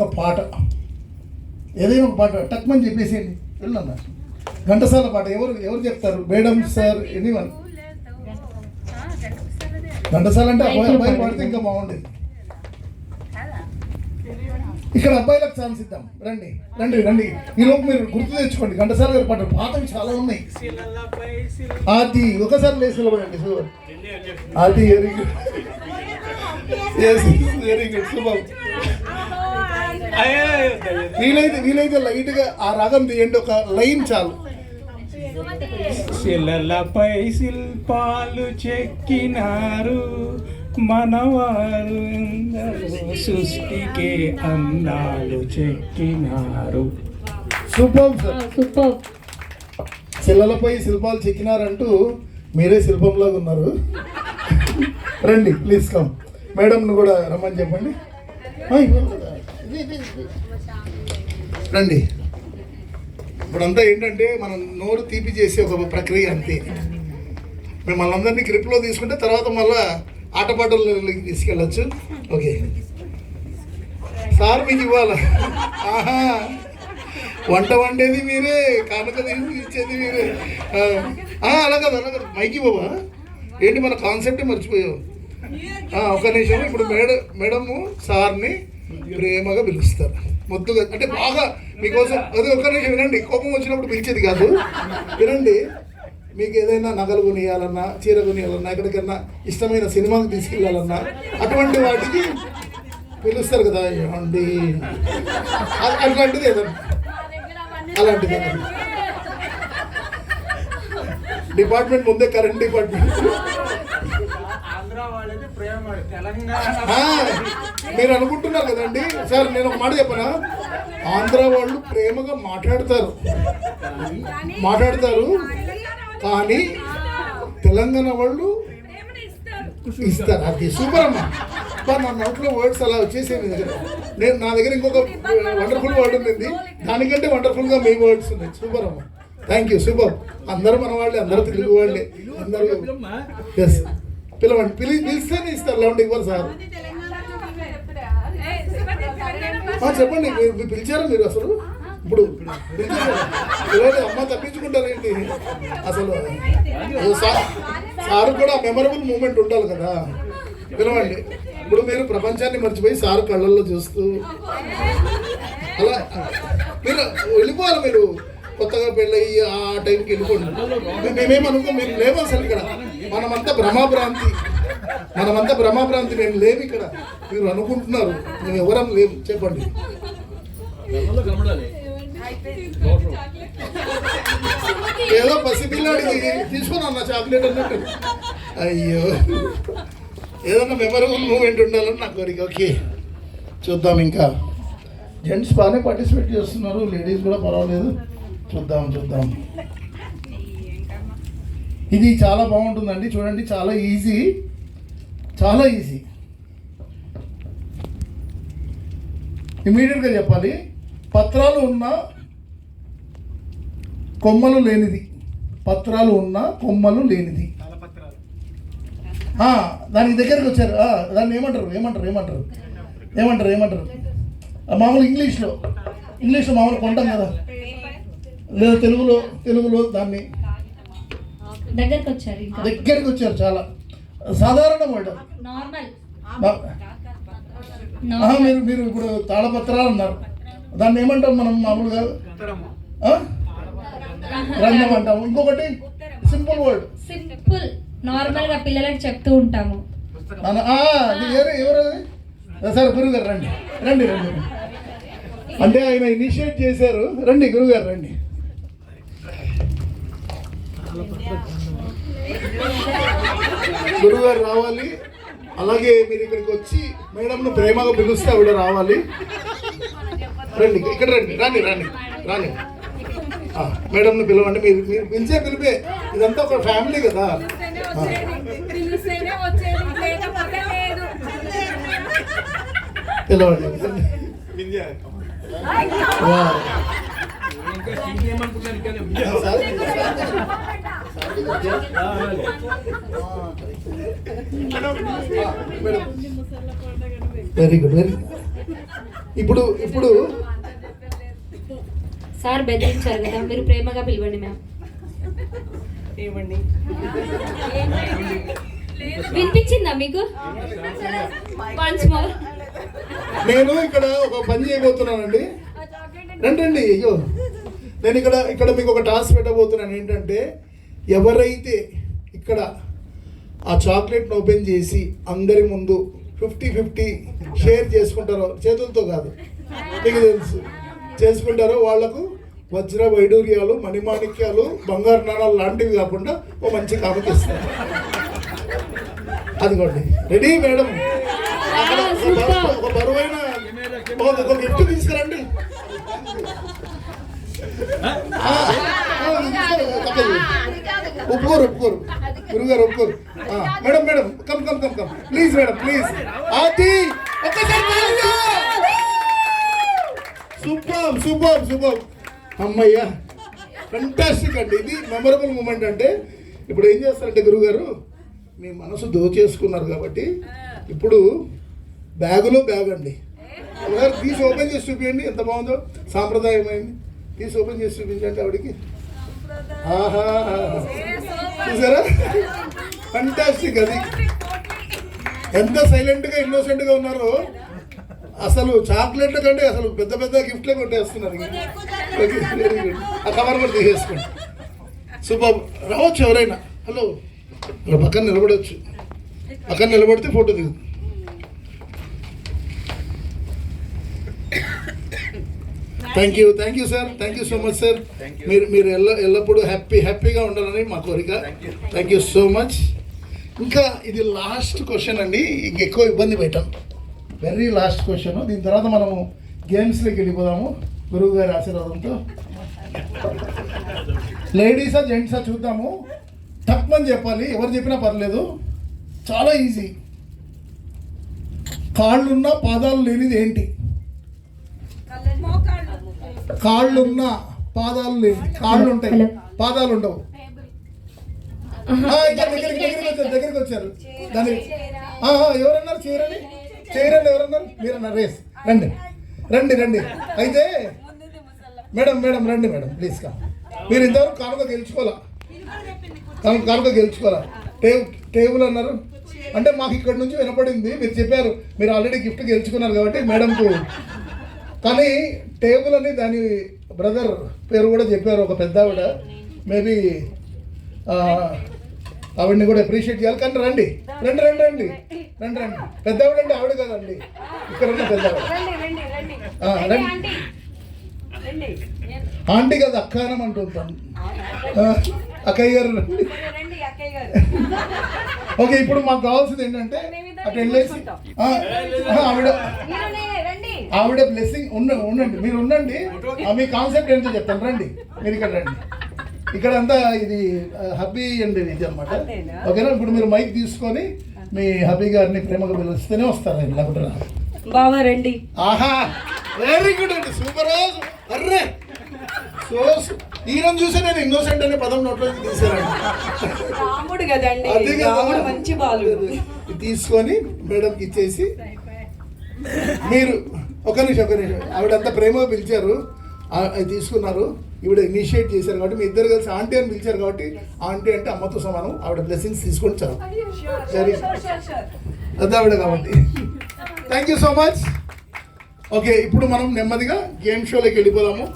ఒక పాట, ఏదైనా ఒక పాట టక్మని చెప్పేసేయండి. వెళ్ళన్నా ఘంటసాల పాట ఎవరు చెప్తారు? Madam, sir, anyone. ఘంటసాల అంటే అబ్బాయి పాడితే ఇంకా బాగుండేది. ఇక్కడ అబ్బాయిలకు ఛాన్స్ ఇద్దాం. రండి రండి రండి. ఈలోపు మీరు గుర్తు తెచ్చుకోండి. ఘంటసాల గారి పాటలు పాతవి చాలా ఉన్నాయి. అది ఒకసారి లేచి నిలబడండి. అది వెరీ గుడ్, వెరీ గుడ్, శుభం. వీలైతే లైట్గా ఆ రాగం తీయండి, ఒక లైన్ చాలు. శిలలపై శిల్పాలు చెక్కినారు మనవారు, సృష్టికే అందాలు చెక్కినారు. Super sir, super. శిలలపై శిల్పాలు చెక్కినారంటూ మీరే శిల్పంలాగా ఉన్నారు. రండి ప్లీజ్ కమ్. మేడంను కూడా రమ్మని చెప్పండి. రండి. ఇప్పుడంతా ఏంటంటే మనం నోరు తీపి చేసే ఒక ప్రక్రియ అంతే. మిమ్మల్ని అందరినీ గ్రిప్లో తీసుకుంటే తర్వాత మళ్ళీ ఆటపాటల్లోకి తీసుకెళ్ళచ్చు. ఓకే సార్, మీకు ఇవ్వాలా? ఆహా, వంట వండేది మీరే, కానుక ఇచ్చేది మీరే. అలా కాదు, అలా కాదు, మైకి బాబా. ఏంటి మన కాన్సెప్టే మర్చిపోయావు. ఒక నిమిషం. ఇప్పుడు మేడము సార్ని ప్రేమగా పిలుస్తారు, ముద్దుగా, అంటే బాగా మీకోసం. అది ఒక నిమిషం వినండి. కోపం వచ్చినప్పుడు పిలిచేది కాదు, వినండి. మీకు ఏదైనా నగలు కొనియాలన్నా, చీర కొనియాలన్నా, ఎక్కడికన్నా ఇష్టమైన సినిమాకి తీసుకెళ్ళాలన్నా అటువంటి వాటికి పిలుస్తారు కదా. ఏమండి అట్లాంటిది ఏదన్నా, అలాంటిది డిపార్ట్మెంట్ ముందే, కరెంట్ డిపార్ట్మెంట్. మీరు అనుకుంటున్నారు కదండి సార్. నేను ఒక మాట చెప్పనా, ఆంధ్ర వాళ్ళు ప్రేమగా మాట్లాడతారు, కానీ తెలంగాణ వాళ్ళు ఇస్తారు. అది సూపర్ అమ్మా. నా నోట్లో వర్డ్స్ అలా వచ్చేసేవి దగ్గర. నా దగ్గర ఇంకొక వండర్ఫుల్ వర్డ్ ఉంది, దానికంటే వండర్ఫుల్గా మీ వర్డ్స్ ఉన్నాయి. సూపర్ అమ్మా, థ్యాంక్ యూ. సూపర్. అందరూ మన వాళ్ళే, అందరూ తెలుగు వాళ్ళే, అందరూ. ఎస్, పిలవండి. పిలిస్తేనే ఇస్తారు, లేవండి ఇవ్వరు సార్. చెప్పండి, మీరు పిలిచారా? మీరు అసలు ఇప్పుడు పిల్లలు అమ్మ తప్పించుకుంటారేంటి అసలు? సార్ కూడా మెమరబుల్ మూమెంట్ ఉండాలి కదా. పిలవండి. ఇప్పుడు మీరు ప్రపంచాన్ని మర్చిపోయి సార్ కళ్ళల్లో చూస్తూ అలా మీరు వెళ్ళిపోవాలి. మీరు కొత్తగా పెళ్ళయి ఆ టైంకి వెళ్ళిపోండి. మేమేమనుకో, మీరు లేవు అసలు. ఇక్కడ మనమంతా భ్రమాభ్రాంతి. మేము లేవు ఇక్కడ. మీరు అనుకుంటున్నారు, మేము ఎవరం లేవు. చెప్పండి. ఏదో పసిపిల్లాడికి తీసుకుని అన్న చాక్లెట్ అన్నట్టు. అయ్యో, ఏదన్నా మెమరబుల్ మూమెంట్ ఉండాలని నా కోరిక. ఓకే, చూద్దాం. ఇంకా జెంట్స్ బాగానే పార్టిసిపేట్ చేస్తున్నారు, లేడీస్ కూడా పర్వాలేదు. చూద్దాం. ఇది చాలా బాగుంటుందండి. చూడండి, చాలా ఈజీ. ఇమీడియట్గా చెప్పాలి. పత్రాలు ఉన్న కొమ్మలు లేనిది. దానికి దగ్గరికి వచ్చారు. దాన్ని ఏమంటారు? మామూలు ఇంగ్లీష్లో మామూలు కొంటాం కదా, లేదా తెలుగులో దాన్ని దగ్గరికి వచ్చారు. చాలా సాధారణ వర్డ్. మీరు ఇప్పుడు తాళపత్రాలు అన్నారు, దాన్ని ఏమంటాం మనం మామూలుగా? రంగం అంటాము. ఇంకొకటి సింపుల్ వర్డ్, నార్మల్ గా పిల్లలకు చెప్తూ ఉంటాము. ఎవరు సార్? గురుగారు రండి. అంటే ఆయన ఇనిషియేట్ చేశారు. రండి గురుగారు, రండి. గురుగారు రావాలి. అలాగే మీరు ఇక్కడికి వచ్చి మేడంను ప్రేమగా పిలుస్తే ఆవిడ రావాలి. రండి, ఇక్కడ రండి. మేడంను పిలవండి. మీరు పిలిచే పిలిపే. ఇదంతా ఒక ఫ్యామిలీ కదా. పిలవండి. మేడం వెరీ గుడ్ వెరీ ఇప్పుడు ఇప్పుడు సార్ బెదిరించారు కదా, మీరు ప్రేమగా పిలవండి మ్యామ్. వినిపించిందా మీకు? Once more. నేను ఇక్కడ ఒక పని చేయబోతున్నానండి. రండి అయ్యో, నేను ఇక్కడ మీకు ఒక టాస్క్ పెట్టబోతున్నాను. ఏంటంటే ఎవరైతే ఇక్కడ ఆ చాక్లెట్ని ఓపెన్ చేసి అందరి ముందు 50-50 షేర్ చేసుకుంటారో, చేతులతో కాదు మీకు తెలుసు, చేసుకుంటారో వాళ్లకు వజ్ర వైడూర్యాలు, మణిమాణిక్యాలు, బంగారు నాణాలు లాంటివి కాకుండా ఓ మంచి కానుక ఇస్తారు. అదిగోండి, రెడీ మేడం? ఒక బరువైన ఒక గిఫ్ట్ తీసుకురండి. ఒప్పుకోరు గురుగారు ఒప్పుకోరు. Madam madam come come come come please madam please. అది సూపర్ సూపర్ సూపర్, అమ్మయ్యా ఫెంటాస్టిక్ అండి. ఇది మెమరబుల్ మూమెంట్. అంటే ఇప్పుడు ఏం చేస్తారంటే గురుగారు, మీ మనసు దోచేసుకున్నారు కాబట్టి ఇప్పుడు బ్యాగులో బ్యాగ్ అండి. ఒకసారి తీసి ఓపెన్ చేసి చూపించండి, ఎంత బాగుందో, సాంప్రదాయమైంది. తీసి ఓపెన్ చేసి చూపించండి ఆవిడికి. ఆహా, చూసారా, ఫంటాస్టిక్. అది ఎంత సైలెంట్గా ఇన్నోసెంట్గా ఉన్నారో. అసలు చాక్లెట్ల కంటే అసలు పెద్ద పెద్ద గిఫ్ట్లే కొట్టేస్తున్నారు. Very good. ఆ కవర్ కూడా తీసేసుకోండి. సూపర్. రావచ్చు ఎవరైనా. హలో, పక్కన నిలబడవచ్చు. పక్కన నిలబడితే ఫోటో దిగు. Thank you sir, thank you so much sir. మీరు ఎల్లప్పుడూ హ్యాపీగా ఉండాలని మా కోరిక. Thank you so much. ఇంకా ఇది లాస్ట్ క్వశ్చన్ అండి, ఇంకెక్కువ ఇబ్బంది పెట్టాం. Very last question. దీని తర్వాత మనము గేమ్స్లోకి వెళ్ళిపోదాము గురువు గారి ఆశీర్వాదంతో. లేడీసా జెంట్సా చూద్దాము. తక్కువని చెప్పాలి, ఎవరు చెప్పినా పర్లేదు. చాలా ఈజీ. కాళ్ళున్న పాదాలు లేనిది ఏంటి? కాళ్ళున్న పాదాలు లేని. కాళ్ళు ఉంటాయి, పాదాలు ఉండవు. దగ్గరికి వచ్చారు. దాని ఎవరన్నారు? చేయరండి ఎవరన్నారు? మీరన్నారు. రేస్. రండి. అయితే మేడం రండి మేడం ప్లీజ్ కా. మీరు ఇంతవరకు కానుక గెలుచుకోవాలా? టేబుల్ అన్నారు అంటే మాకు ఇక్కడ నుంచి వినపడింది. మీరు చెప్పారు మీరు ఆల్రెడీ గిఫ్ట్ గెలుచుకున్నారు కాబట్టి మేడంకు. కానీ టేబుల్ అని దాని బ్రదర్ పేరు కూడా చెప్పారు, ఒక పెద్ద ఆవిడ. మేబీ ఆవిడని కూడా అప్రిషియేట్ చేయాలి. కానీ రండి. పెద్ద ఆవిడ అంటే ఆవిడ కదండి, ఇక్కడ ఉన్న పెద్ద ఆవిడ. రండి. ఆంటీ కదా, అక్కానం అంటుంటాను. అక్కయ్య గారు రండి. ఓకే, ఇప్పుడు మాకు కావాల్సింది ఏంటంటే అటు వెళ్ళేసి ఆవిడ బ్లెస్సింగ్ ఉండండి. మీరు ఉండండి, మీ కాన్సెప్ట్ ఏంటో చెప్తాను. రండి, మీరు ఇక్కడ రండి. ఇక్కడ అంతా ఇది హబ్బీ అండి ఇది అనమాట. ఓకేనా? ఇప్పుడు మీరు మైక్ తీసుకొని మీ హబ్బీ గారిని ప్రేమగా పిలిస్తేనే వస్తారు. లేకపోతే బాబా రండి. ఆహా, వెరీ గుడ్ అండి, సూపర్. అర్రే, సో ఈయన చూసి నేను ఇన్నోసెంట్ అనే పదం నోట్లో తీసారండి. రాముడు కదండి, రాముడు మంచి బాలుడు. తీసుకొని మేడంకి ఇచ్చేసి మీరు ఒక నిమిషం ఆవిడంతా ప్రేమగా పిలిచారు, అది తీసుకున్నారు. ఈవిడ ఇనిషియేట్ చేశారు కాబట్టి మీ ఇద్దరు కలిసి ఆంటీ అని పిలిచారు కాబట్టి ఆంటీ అంటే అమ్మతో సమానం. ఆవిడ బ్లెస్సింగ్స్ తీసుకొని చాలు. సరే, అది ఆవిడ కాబట్టి thank you so much. Okay, ఇప్పుడు మనం నెమ్మదిగా గేమ్ షోలోకి వెళ్ళిపోదాము.